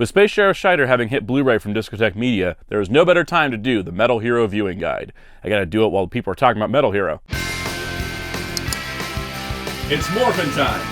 With Space Sheriff Shaider having hit Blu-ray from Discotek Media, there is no better time to do the Metal Hero viewing guide. I gotta do it while people are talking about Metal Hero. It's morphin' time!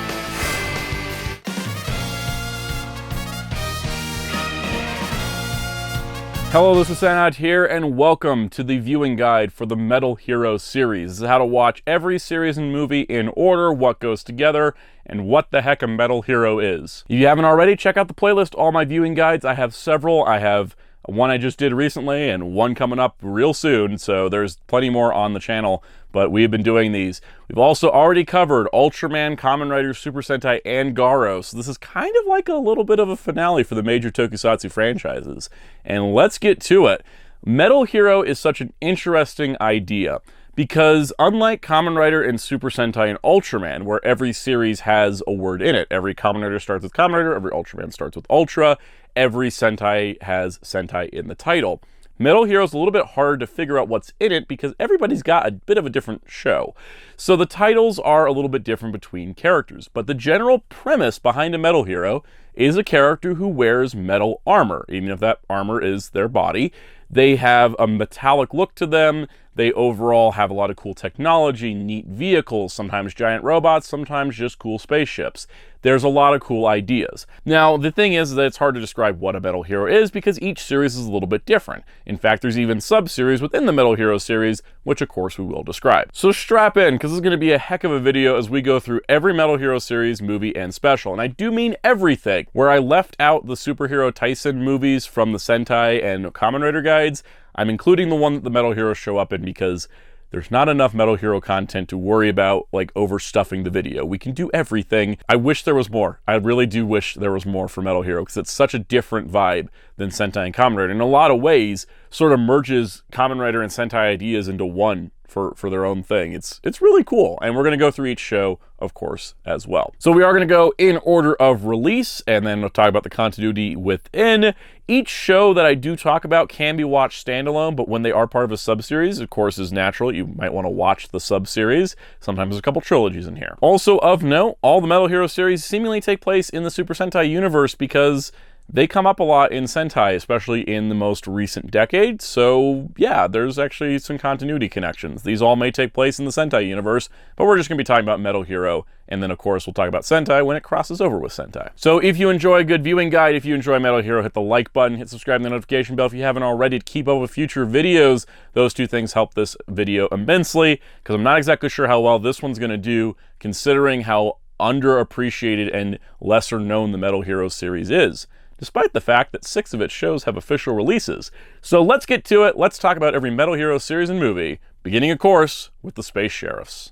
Hello, this is Soundout here, and welcome to the viewing guide for the Metal Hero series. This is how to watch every series and movie in order, what goes together, and what the heck a Metal Hero is. If you haven't already, check out the playlist, all my viewing guides. I have several. I have one I just did recently and one coming up real soon, so there's plenty more on the channel, but we've been doing these. We've also already covered Ultraman, Kamen Rider, Super Sentai, and Garo, so this is kind of like a little bit of a finale for the major Tokusatsu franchises. And let's get to it. Metal Hero is such an interesting idea, because unlike Kamen Rider and Super Sentai and Ultraman, where every series has a word in it, every Kamen Rider starts with Kamen Rider, every Ultraman starts with Ultra, every Sentai has Sentai in the title. Metal Hero is a little bit harder to figure out what's in it because everybody's got a bit of a different show. So the titles are a little bit different between characters, but the general premise behind a Metal Hero is a character who wears metal armor, even if that armor is their body. They have a metallic look to them. They overall have a lot of cool technology, neat vehicles, sometimes giant robots, sometimes just cool spaceships. There's a lot of cool ideas. Now, the thing is that it's hard to describe what a Metal Hero is because each series is a little bit different. In fact, there's even sub-series within the Metal Hero series, which of course we will describe. So strap in, because this is going to be a heck of a video as we go through every Metal Hero series, movie, and special. And I do mean everything. Where I left out the Superhero Tyson movies from the Sentai and Kamen Rider guides, I'm including the one that the Metal Heroes show up in because there's not enough Metal Hero content to worry about, like, overstuffing the video. We can do everything. I wish there was more. I really do wish there was more for Metal Hero because it's such a different vibe than Sentai and Kamen Rider. In a lot of ways, sort of merges Kamen Rider and Sentai ideas into one for their own thing. It's really cool, and we're going to go through each show, of course, as well. So we are going to go in order of release, and then we'll talk about the continuity within. Each show that I do talk about can be watched standalone, but when they are part of a sub-series, of course, is natural. You might want to watch the sub-series. Sometimes there's a couple trilogies in here. Also of note, all the Metal Hero series seemingly take place in the Super Sentai universe because they come up a lot in Sentai, especially in the most recent decade. So yeah, there's actually some continuity connections. These all may take place in the Sentai universe, but we're just going to be talking about Metal Hero, and then of course we'll talk about Sentai when it crosses over with Sentai. So if you enjoy a good viewing guide, if you enjoy Metal Hero, hit the like button, hit subscribe and the notification bell if you haven't already to keep up with future videos. Those two things help this video immensely, because I'm not exactly sure how well this one's going to do, considering how underappreciated and lesser known the Metal Hero series is, despite the fact that 6 of its shows have official releases. So let's get to it. Let's talk about every Metal Hero series and movie, beginning, of course, with the Space Sheriffs.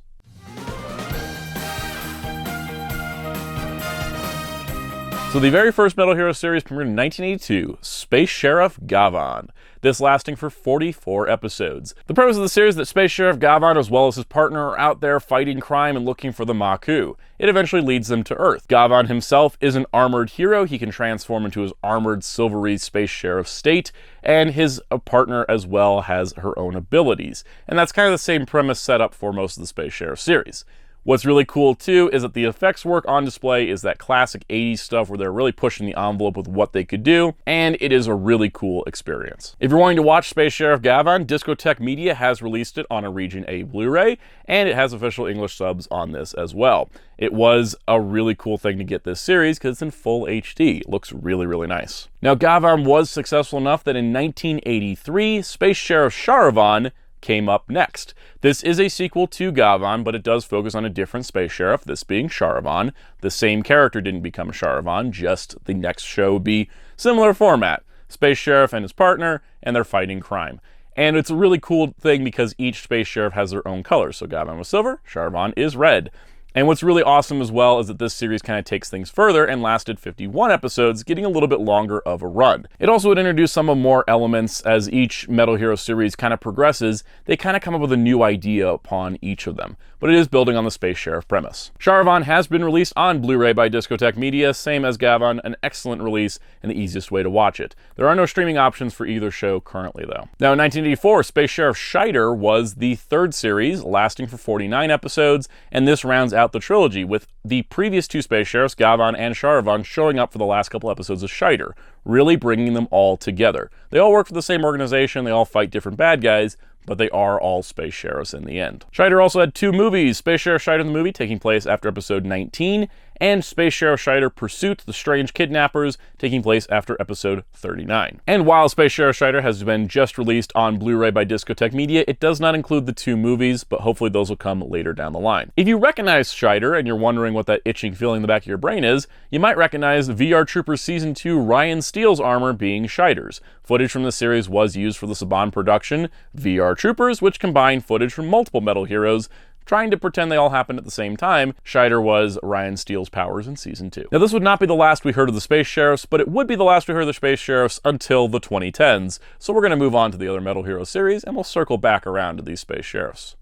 So the very first Metal Hero series premiered in 1982, Space Sheriff Gavan, this lasting for 44 episodes. The premise of the series is that Space Sheriff Gavan, as well as his partner, are out there fighting crime and looking for the Maku. It eventually leads them to Earth. Gavan himself is an armored hero. He can transform into his armored silvery Space Sheriff state, and his partner as well has her own abilities. And that's kind of the same premise set up for most of the Space Sheriff series. What's really cool too is that the effects work on display is that classic 80s stuff where they're really pushing the envelope with what they could do, and it is a really cool experience. If you're wanting to watch Space Sheriff Gavan, Discotek Media has released it on a Region A Blu-ray, and it has official English subs on this as well. It was a really cool thing to get this series because it's in full HD. It looks really, really nice. Now, Gavan was successful enough that in 1983, Space Sheriff Sharivan came up next. This is a sequel to Gavan, but it does focus on a different space sheriff, this being Sharivan. The same character didn't become Sharivan, just the next show would be similar format. Space sheriff and his partner, and they're fighting crime. And it's a really cool thing because each space sheriff has their own colors. So Gavan was silver, Sharivan is red. And what's really awesome as well is that this series kind of takes things further and lasted 51 episodes, getting a little bit longer of a run. It also would introduce some of more elements as each Metal Hero series kind of progresses. They kind of come up with a new idea upon each of them, but it is building on the Space Sheriff premise. Sharivan has been released on Blu-ray by Discotek Media, same as Gavan, an excellent release and the easiest way to watch it. There are no streaming options for either show currently though. Now in 1984, Space Sheriff Shaider was the third series, lasting for 49 episodes, and this rounds out out the trilogy, with the previous two Space Sheriffs, Gavan and Sharivan, showing up for the last couple episodes of Shaider, really bringing them all together. They all work for the same organization, they all fight different bad guys, but they are all Space Sheriffs in the end. Shaider also had two movies, Space Sheriff Shaider the movie, taking place after episode 19, and Space Sheriff Shaider Pursuit, The Strange Kidnappers, taking place after episode 39. And while Space Sheriff Shaider has been just released on Blu-ray by Discotech Media, it does not include the two movies, but hopefully those will come later down the line. If you recognize Shaider and you're wondering what that itching feeling in the back of your brain is, you might recognize VR Troopers Season 2 Ryan Steele's armor being Shaider's. Footage from the series was used for the Saban production, VR Troopers, which combined footage from multiple Metal Heroes, trying to pretend they all happened at the same time. Shaider was Ryan Steele's powers in Season 2. Now, this would not be the last we heard of the Space Sheriffs, but it would be the last we heard of the Space Sheriffs until the 2010s, so we're going to move on to the other Metal Hero series, and we'll circle back around to these Space Sheriffs.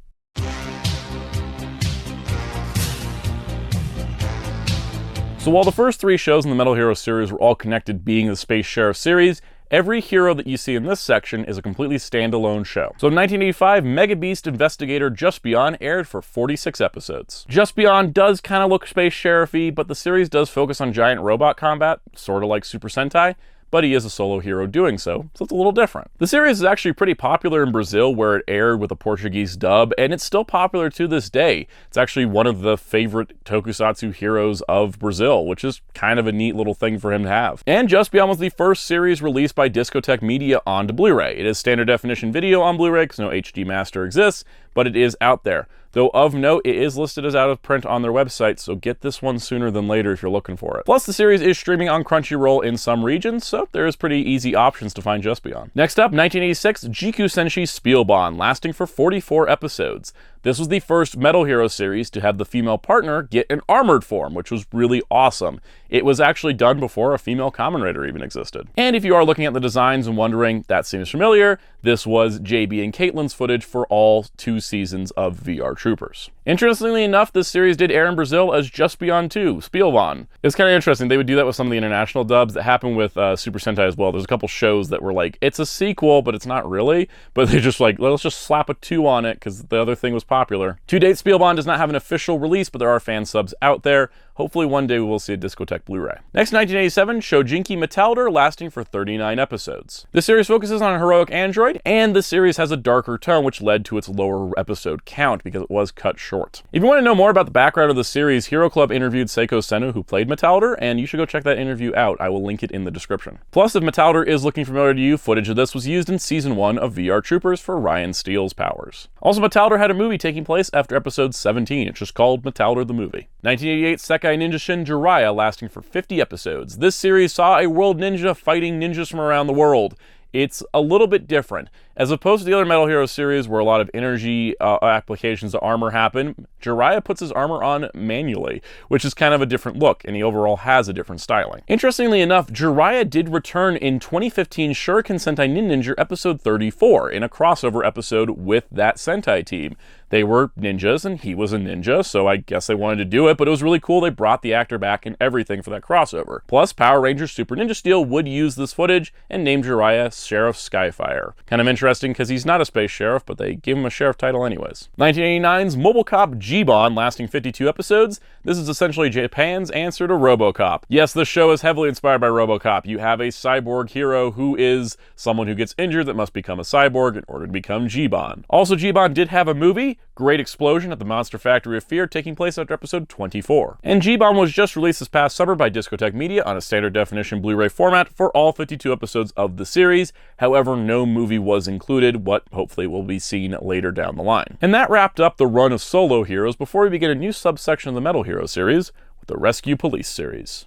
So while the first three shows in the Metal Hero series were all connected being the Space Sheriff series, every hero that you see in this section is a completely standalone show. So in 1985, Mega Beast investigator Juspion aired for 46 episodes. Juspion does kind of look Space Sheriff-y, but the series does focus on giant robot combat, sort of like Super Sentai, but he is a solo hero doing so it's a little different. The series is actually pretty popular in Brazil, where it aired with a Portuguese dub, and it's still popular to this day. It's actually one of the favorite Tokusatsu heroes of Brazil, which is kind of a neat little thing for him to have. And Juspion was the first series released by Discotech Media onto Blu-ray. It is standard definition video on Blu-ray because no HD master exists, but it is out there. Though of note, it is listed as out of print on their website, so get this one sooner than later if you're looking for it. Plus, the series is streaming on Crunchyroll in some regions, so there's pretty easy options to find Juspion. Next up, 1986, Jiku Senshi Spielbahn, lasting for 44 episodes. This was the first Metal Hero series to have the female partner get an armored form, which was really awesome. It was actually done before a female Kamen Rider even existed. And if you are looking at the designs and wondering, that seems familiar, this was JB and Caitlin's footage for all 2 seasons of VR Troopers. Interestingly enough, this series did air in Brazil as Juspion 2, Spielbahn. It's kind of interesting, they would do that with some of the international dubs. That happened with Super Sentai as well. There's a couple shows that were like, it's a sequel, but it's not really. But they just like, let's just slap a 2 on it because the other thing was popular. To date, Spielbahn does not have an official release, but there are fan subs out there. Hopefully one day we will see a Discotech Blu-ray. Next, 1987, Shojinki Metalder, lasting for 39 episodes. This series focuses on a heroic android, and the series has a darker tone, which led to its lower episode count because it was cut short. If you want to know more about the background of the series, Hero Club interviewed Seiko Senu, who played Metalder, and you should go check that interview out. I will link it in the description. Plus, if Metalder is looking familiar to you, footage of this was used in Season 1 of VR Troopers for Ryan Steele's powers. Also, Metalder had a movie taking place after episode 17. It's just called Metalder the Movie. 1988, Sekai Ninja Shin Jiraiya, lasting for 50 episodes. This series saw a world ninja fighting ninjas from around the world. It's a little bit different. As opposed to the other Metal Hero series where a lot of energy applications of armor happen, Jiraiya puts his armor on manually, which is kind of a different look, and he overall has a different styling. Interestingly enough, Jiraiya did return in 2015 Shuriken Sentai Ninja episode 34 in a crossover episode with that Sentai team. They were ninjas, and he was a ninja, so I guess they wanted to do it, but it was really cool they brought the actor back and everything for that crossover. Plus, Power Rangers Super Ninja Steel would use this footage and named Jiraiya Sheriff Skyfire. Kind of interesting because he's not a space sheriff, but they give him a sheriff title anyways. 1989's Mobile Cop Jiban, lasting 52 episodes. This is essentially Japan's answer to RoboCop. Yes, this show is heavily inspired by RoboCop. You have a cyborg hero who is someone who gets injured that must become a cyborg in order to become Jiban. Also, Jiban did have a movie, Great Explosion at the Monster Factory of Fear, taking place after episode 24. And Jiban was just released this past summer by Discotech Media on a standard definition Blu-ray format for all 52 episodes of the series. However, no movie was included, what hopefully will be seen later down the line. And that wrapped up the run of solo heroes before we begin a new subsection of the Metal Hero series with the Rescue Police series.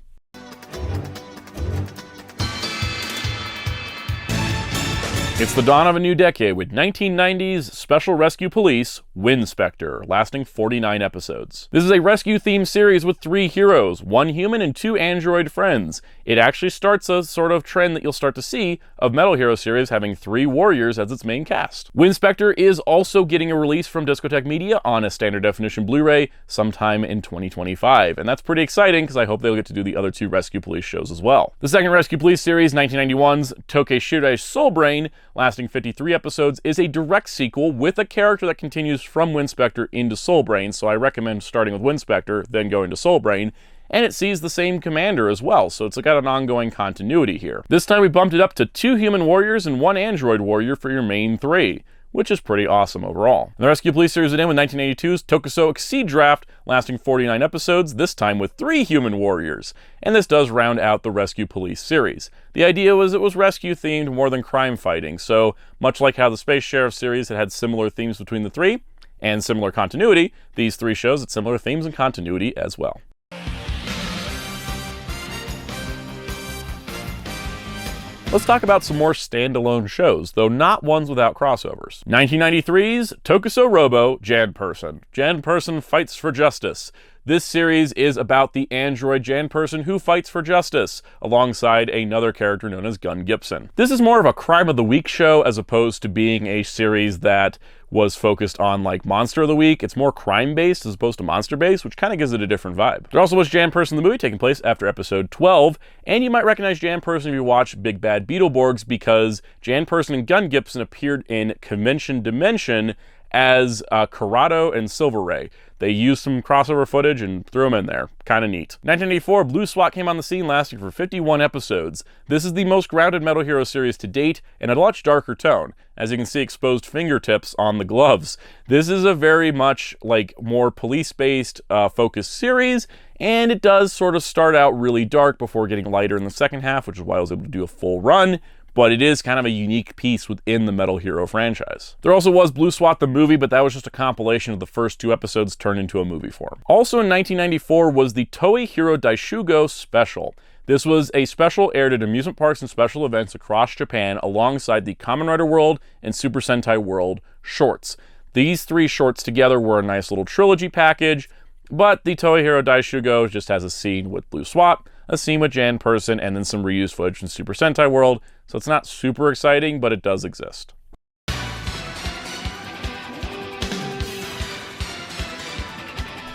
It's the dawn of a new decade with 1990's Special Rescue Police, Winspector, lasting 49 episodes. This is a rescue-themed series with 3 heroes, 1 human and 2 android friends. It actually starts a sort of trend that you'll start to see of Metal Hero series having 3 warriors as its main cast. Winspector is also getting a release from Discotech Media on a standard definition Blu-ray sometime in 2025, and that's pretty exciting because I hope they'll get to do the other 2 Rescue Police shows as well. The second Rescue Police series, 1991's Tokeshirei Solbrain, lasting 53 episodes, is a direct sequel with a character that continues from Winspector into Solbrain, so I recommend starting with Winspector, then going to Solbrain, and it sees the same commander as well, so it's got an ongoing continuity here. This time we bumped it up to 2 human warriors and 1 android warrior for your main 3, which is pretty awesome overall. The Rescue Police series would end with 1982's Tokusatsu Exceed Draft, lasting 49 episodes, this time with 3 human warriors, and this does round out the Rescue Police series. The idea was it was rescue themed more than crime fighting, so much like how the Space Sheriff series had similar themes between the 3, and similar continuity, these 3 shows had similar themes and continuity as well. Let's talk about some more standalone shows, though not ones without crossovers. 1993's Tokusatsu Robo Jan Person. Jan Person Fights for Justice. This series is about the android Jan Person who fights for justice, alongside another character known as Gun Gibson. This is more of a Crime of the Week show as opposed to being a series that was focused on like Monster of the Week. It's more crime-based as opposed to monster-based, which kind of gives it a different vibe. There also was Jan Person the movie taking place after episode 12, and you might recognize Jan Person if you watch Big Bad Beetleborgs because Jan Person and Gun Gibson appeared in Convention Dimension as Corrado and Silver Ray. They used some crossover footage and threw them in there. Kind of neat. 1984, Blue SWAT came on the scene, lasting for 51 episodes. This is the most grounded Metal Hero series to date, and a much darker tone. As you can see, exposed fingertips on the gloves. This is a very much like more police-based focused series, and it does sort of start out really dark before getting lighter in the second half, which is why I was able to do a full run. But it is kind of a unique piece within the Metal Hero franchise. There also was Blue SWAT the movie, but that was just a compilation of the first 2 episodes turned into a movie form. Also in 1994 was the Toei Hero Daishugo special. This was a special aired at amusement parks and special events across Japan alongside the Kamen Rider World and Super Sentai World shorts. These 3 shorts together were a nice little trilogy package, but the Toei Hero Daishugo just has a scene with Blue SWAT, a scene with Jan Person, and then some reused footage from Super Sentai World, so it's not super exciting, but it does exist.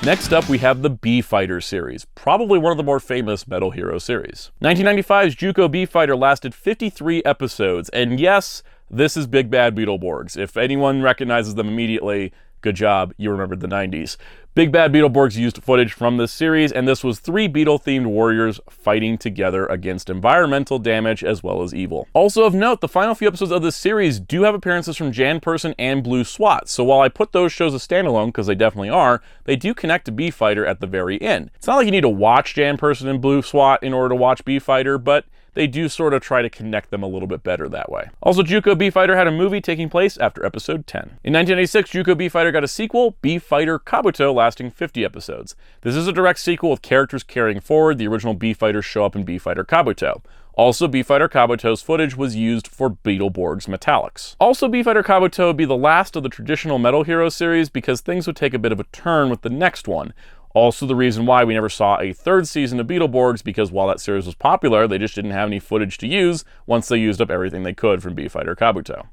Next up, we have the B-Fighter series, probably one of the more famous Metal Hero series. 1995's Juko B-Fighter lasted 53 episodes, and yes, this is Big Bad Beetleborgs. If anyone recognizes them immediately, good job, you remembered the 90s. Big Bad Beetleborgs used footage from this series, and this was 3 Beetle-themed warriors fighting together against environmental damage as well as evil. Also of note, the final few episodes of this series do have appearances from Jan Person and Blue SWAT, so while I put those shows as standalone, because they definitely are, they do connect to B-Fighter at the very end. It's not like you need to watch Jan Person and Blue SWAT in order to watch B-Fighter, but they do sort of try to connect them a little bit better that way. Also, Juko B-Fighter had a movie taking place after episode 10. In 1986, Juko B-Fighter got a sequel, B-Fighter Kabuto, lasting 50 episodes. This is a direct sequel with characters carrying forward. The original B-Fighters show up in B-Fighter Kabuto. Also, B-Fighter Kabuto's footage was used for Beetleborgs Metallics. Also, B-Fighter Kabuto would be the last of the traditional Metal Hero series because things would take a bit of a turn with the next one. Also the reason why we never saw a 3rd season of Beetleborgs, because while that series was popular, they just didn't have any footage to use once they used up everything they could from B-Fighter Kabuto.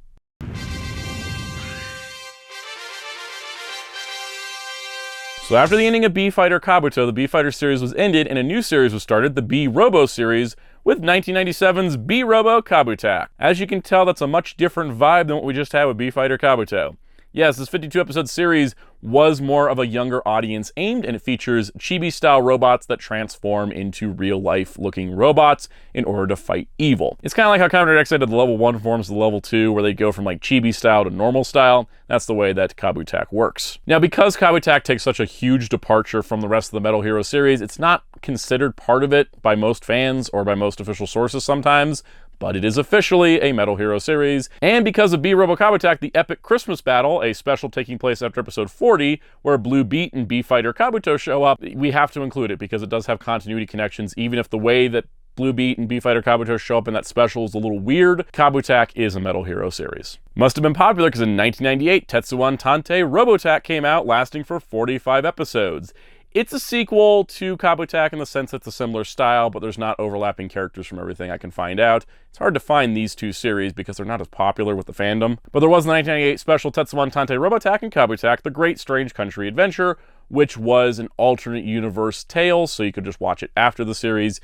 So after the ending of B-Fighter Kabuto, the B-Fighter series was ended and a new series was started, the B-Robo Series, with 1997's B-Robo Kabutak. As you can tell, that's a much different vibe than what we just had with B-Fighter Kabuto. Yes, this 52-episode series was more of a younger audience aimed, and it features chibi-style robots that transform into real-life-looking robots in order to fight evil. It's kind of like how Kamen Rider X did the level 1 forms to level 2, where they go from like chibi-style to normal style. That's the way that Kabutak works. Now, because Kabutak takes such a huge departure from the rest of the Metal Hero series, it's not considered part of it by most fans or by most official sources sometimes, but it is officially a Metal Hero series. And because of B-Robo Kabutak, the Epic Christmas Battle, a special taking place after episode 40, where Blue Beat and B-Fighter Kabuto show up, we have to include it because it does have continuity connections, even if the way that Blue Beat and B-Fighter Kabuto show up in that special is a little weird. Kabutak is a Metal Hero series. Must have been popular because in 1998, Tetsuwan Tante Robotak came out, lasting for 45 episodes. It's a sequel to Kabutak in the sense that it's a similar style, but there's not overlapping characters from everything I can find out. It's hard to find these 2 series because they're not as popular with the fandom. But there was a 1998 special Tetsuwan Tante Robotak and Kabutak, The Great Strange Country Adventure, which was an alternate universe tale, so you could just watch it after the series.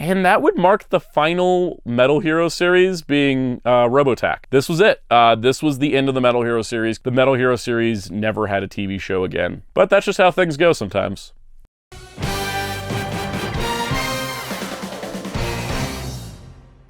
And that would mark the final Metal Hero series being Robotech. This was it. This was the end of the Metal Hero series. The Metal Hero series never had a TV show again. But that's just how things go sometimes.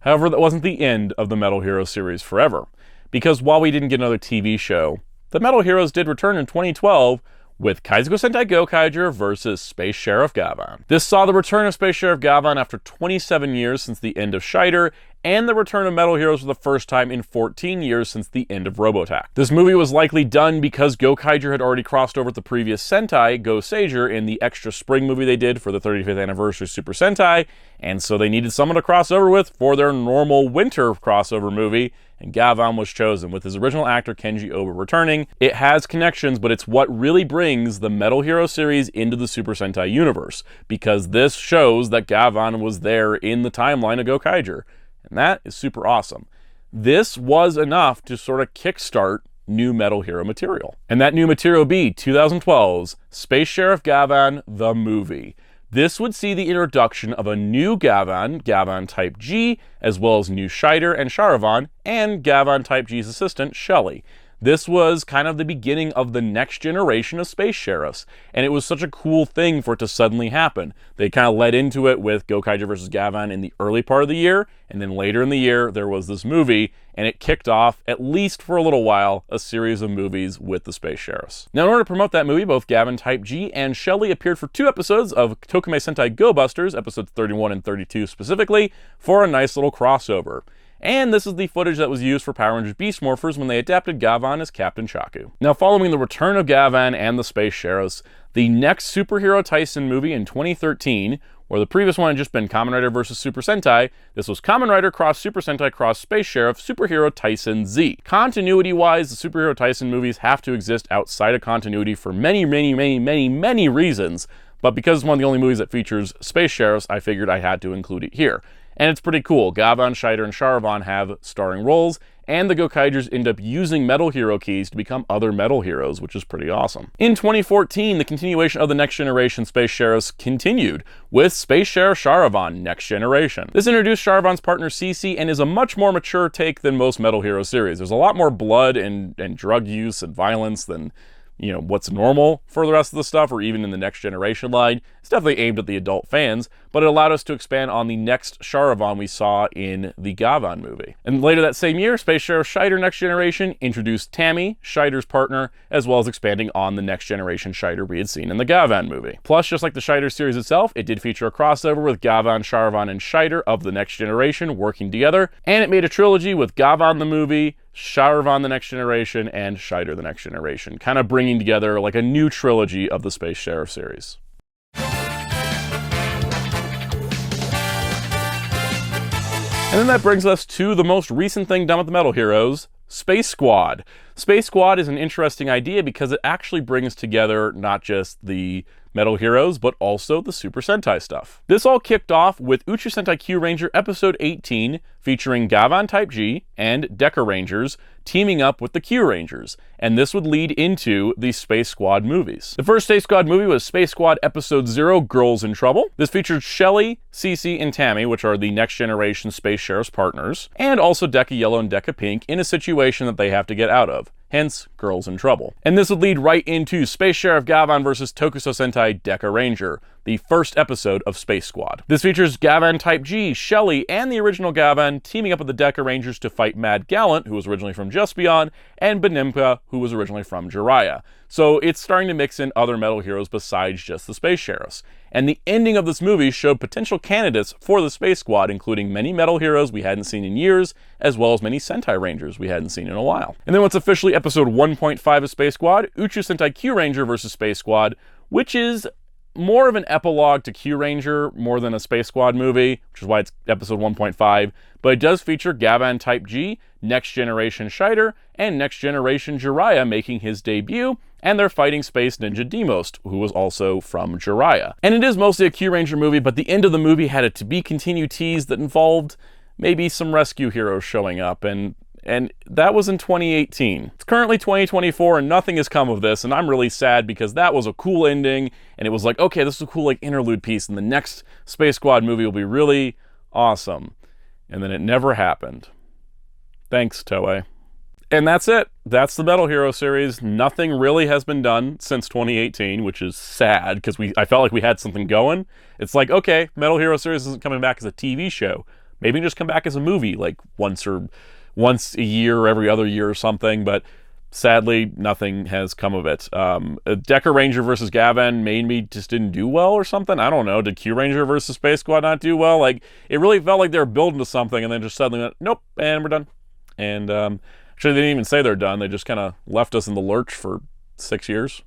However, that wasn't the end of the Metal Hero series forever. Because while we didn't get another TV show, the Metal Heroes did return in 2012 with Kaizoku Sentai Gokaiger versus Space Sheriff Gavan. This saw the return of Space Sheriff Gavan after 27 years since the end of Shaider, and the return of Metal Heroes for the first time in 14 years since the end of Robotech. This movie was likely done because Gokaiger had already crossed over with the previous Sentai, Goseiger, in the extra spring movie they did for the 35th anniversary Super Sentai, and so they needed someone to cross over with for their normal winter crossover movie, and Gavan was chosen, with his original actor Kenji Oba returning. It has connections, but it's what really brings the Metal Hero series into the Super Sentai universe, because this shows that Gavan was there in the timeline of Gokaiger. And that is super awesome. This was enough to sort of kickstart new Metal Hero material. And that new material be 2012's Space Sheriff Gavan, the movie. This would see the introduction of a new Gavan, Gavan Type G, as well as new Shaider and Sharivan, and Gavan Type G's assistant, Shelly. This was kind of the beginning of the next generation of Space Sheriffs, and it was such a cool thing for it to suddenly happen. They kind of led into it with Gokaiger vs. Gavan in the early part of the year, and then later in the year there was this movie, and it kicked off, at least for a little while, a series of movies with the Space Sheriffs. Now, in order to promote that movie, both Gavan Type G and Shelly appeared for 2 episodes of Tokume Sentai Go Busters, episodes 31 and 32 specifically, for a nice little crossover. And this is the footage that was used for Power Rangers Beast Morphers when they adapted Gavan as Captain Chaku. Now, following the return of Gavan and the Space Sheriffs, the next Superhero Tyson movie in 2013, where the previous one had just been Kamen Rider vs. Super Sentai, this was Kamen Rider cross Super Sentai cross Space Sheriff Superhero Tyson Z. Continuity-wise, the Superhero Tyson movies have to exist outside of continuity for many reasons, but because it's one of the only movies that features Space Sheriffs, I figured I had to include it here. And it's pretty cool. Gavan, Shaider, and Sharivan have starring roles, and the Gokaigers end up using Metal Hero keys to become other Metal Heroes, which is pretty awesome. In 2014, the continuation of the Next Generation Space Sheriffs continued with Space Sheriff Sharivan Next Generation. This introduced Sharivan's partner Cece and is a much more mature take than most Metal Hero series. There's a lot more blood and drug use and violence than what's normal for the rest of the stuff, or even in the Next Generation line. It's definitely aimed at the adult fans, but it allowed us to expand on the next Sharivan we saw in the Gavan movie. And later that same year, Space Sheriff Shaider Next Generation introduced Tammy, Shaider's partner, as well as expanding on the Next Generation Shaider we had seen in the Gavan movie. Plus, just like the Shaider series itself, it did feature a crossover with Gavan, Sharivan, and Shaider of the Next Generation working together, and it made a trilogy with Gavan the movie, Sharivan the Next Generation, and Shaider the Next Generation, kind of bringing together like a new trilogy of the Space Sheriff series. And then that brings us to the most recent thing done with the Metal Heroes, Space Squad. Space Squad is an interesting idea because it actually brings together not just the Metal Heroes, but also the Super Sentai stuff. This all kicked off with Uchu Sentai Q Ranger episode 18, featuring Gavan Type G and Deca Rangers teaming up with the Q Rangers, and this would lead into the Space Squad movies. The first Space Squad movie was Space Squad Episode 0, Girls in Trouble. This featured Shelly, Cece, and Tammy, which are the Next Generation Space Sheriff's partners, and also Deca Yellow and Deca Pink in a situation that they have to get out of. Hence, Girls in Trouble. And this would lead right into Space Sheriff Gavan vs. Tokusatsu Sentai Deca Ranger, the first episode of Space Squad. This features Gavan Type G, Shelly, and the original Gavan teaming up with the Deca Rangers to fight Mad Gallant, who was originally from Juspion, and Benimpa, who was originally from Jiraiya. So it's starting to mix in other Metal Heroes besides just the Space Sheriffs. And the ending of this movie showed potential candidates for the Space Squad, including many Metal Heroes we hadn't seen in years, as well as many Sentai Rangers we hadn't seen in a while. And then what's officially episode 1.5 of Space Squad, Uchu Sentai Q Ranger vs. Space Squad, which is more of an epilogue to Q Ranger more than a Space Squad movie, which is why it's episode 1.5, but it does feature Gavan Type G, Next Generation Shaider, and Next Generation Jiraiya making his debut, and they're fighting Space Ninja Demost, who was also from Jiraiya. And it is mostly a Q Ranger movie, but the end of the movie had a to-be-continued tease that involved maybe some rescue heroes showing up, and and that was in 2018. It's currently 2024 and nothing has come of this, and I'm really sad because that was a cool ending, and it was like, okay, this is a cool like interlude piece, and the next Space Squad movie will be really awesome. And then it never happened. Thanks, Toei. And that's it. That's the Metal Hero series. Nothing really has been done since 2018, which is sad because I felt like we had something going. It's like, okay, Metal Hero series isn't coming back as a TV show. Maybe just come back as a movie, like once a year or every other year or something. But sadly, nothing has come of it. Decker Ranger versus Gavan maybe just didn't do well or something. I don't know. Did Q Ranger versus Space Squad not do well? Like, it really felt like they were building to something and then just suddenly went, nope, and we're done. And actually, they didn't even say they're done. They just kind of left us in the lurch for 6 years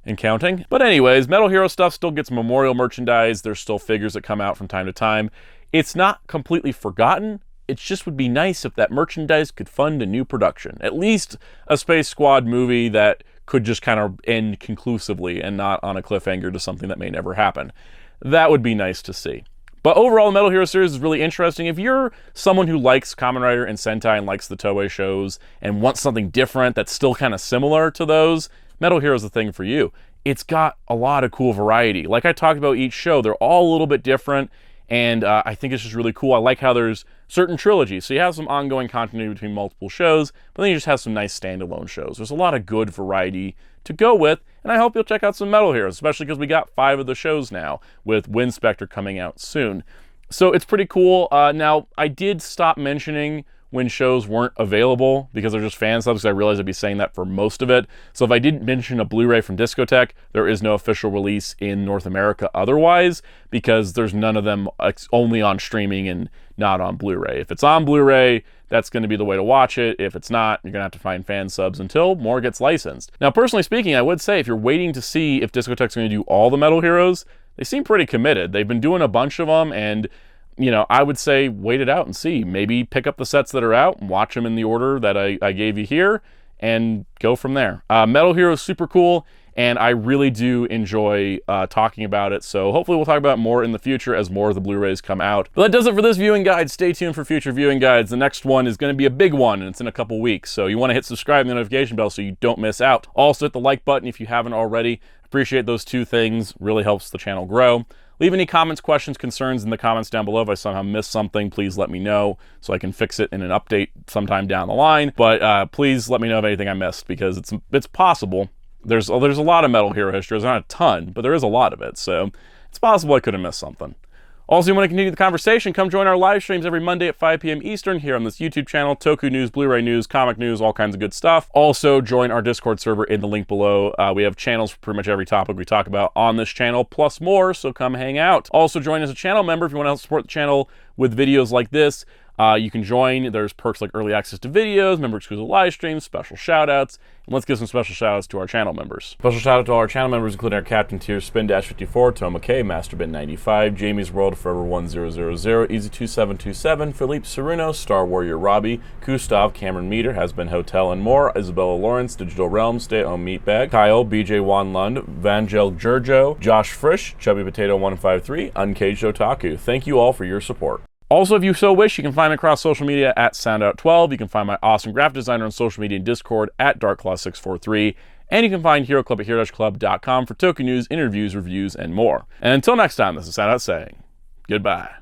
and counting. But anyways, Metal Hero stuff still gets memorial merchandise. There's still figures that come out from time to time. It's not completely forgotten. It just would be nice if that merchandise could fund a new production. At least a Space Squad movie that could just kind of end conclusively and not on a cliffhanger to something that may never happen. That would be nice to see. But overall, the Metal Hero series is really interesting. If you're someone who likes Kamen Rider and Sentai and likes the Toei shows and wants something different that's still kind of similar to those, Metal Hero is the thing for you. It's got a lot of cool variety. Like I talked about each show, they're all a little bit different, and I think it's just really cool. I like how there's certain trilogies. So you have some ongoing continuity between multiple shows, but then you just have some nice standalone shows. There's a lot of good variety to go with, and I hope you'll check out some Metal Heroes, especially because we got 5 of the shows now, with Winspector coming out soon. So it's pretty cool. Now, I did stop mentioning when shows weren't available because they're just fan subs, because I realized I'd be saying that for most of it. So if I didn't mention a Blu-ray from Discotech, there is no official release in North America otherwise, because there's none of them only on streaming and not on Blu-ray. If it's on Blu-ray, that's going to be the way to watch it. If it's not, you're going to have to find fan subs until more gets licensed. Now, personally speaking, I would say if you're waiting to see if Discotech's going to do all the Metal Heroes, they seem pretty committed. They've been doing a bunch of them, and you know, I would say wait it out and see. Maybe pick up the sets that are out and watch them in the order that I gave you here and go from there. Metal Hero is super cool, and I really do enjoy talking about it. So hopefully we'll talk about it more in the future as more of the Blu-rays come out. But that does it for this viewing guide. Stay tuned for future viewing guides. The next one is going to be a big one, and it's in a couple weeks. So you want to hit subscribe and the notification bell so you don't miss out. Also hit the like button if you haven't already. Appreciate those 2 things. Really helps the channel grow. Leave any comments, questions, concerns in the comments down below. If I somehow missed something, please let me know so I can fix it in an update sometime down the line. But please let me know of anything I missed, because it's possible. There's a lot of Metal Hero history. There's not a ton, but there is a lot of it. So it's possible I could have missed something. Also, if you want to continue the conversation, come join our live streams every Monday at 5 p.m. Eastern here on this YouTube channel. Toku news, Blu-ray news, comic news, all kinds of good stuff. Also, join our Discord server in the link below. We have channels for pretty much every topic we talk about on this channel, plus more, so come hang out. Also, join as a channel member if you want to help support the channel with videos like this. You can join. There's perks like early access to videos, member exclusive live streams, special shout-outs, and let's give some special shout-outs to our channel members. Special shout-out to all our channel members, including our Captain Tier, Spin-54, Toma K, Masterbin95, Jamie's World, Forever1000, Easy2727, Philippe Ceruno, Star Warrior Robbie, Gustav, Cameron Meter, Has Been Hotel and More, Isabella Lawrence, Digital Realm, Stay Home Meatbag, Kyle, BJ Juan Lund, Vangel Giorgio, Josh Frisch, Chubby Potato 153, Uncaged Otaku. Thank you all for your support. Also, if you so wish, you can find me across social media at Soundout12. You can find my awesome graphic designer on social media and Discord at DarkClaw643. And you can find Hero Club at hero-club.com for Toku news, interviews, reviews, and more. And until next time, this is Soundout saying goodbye.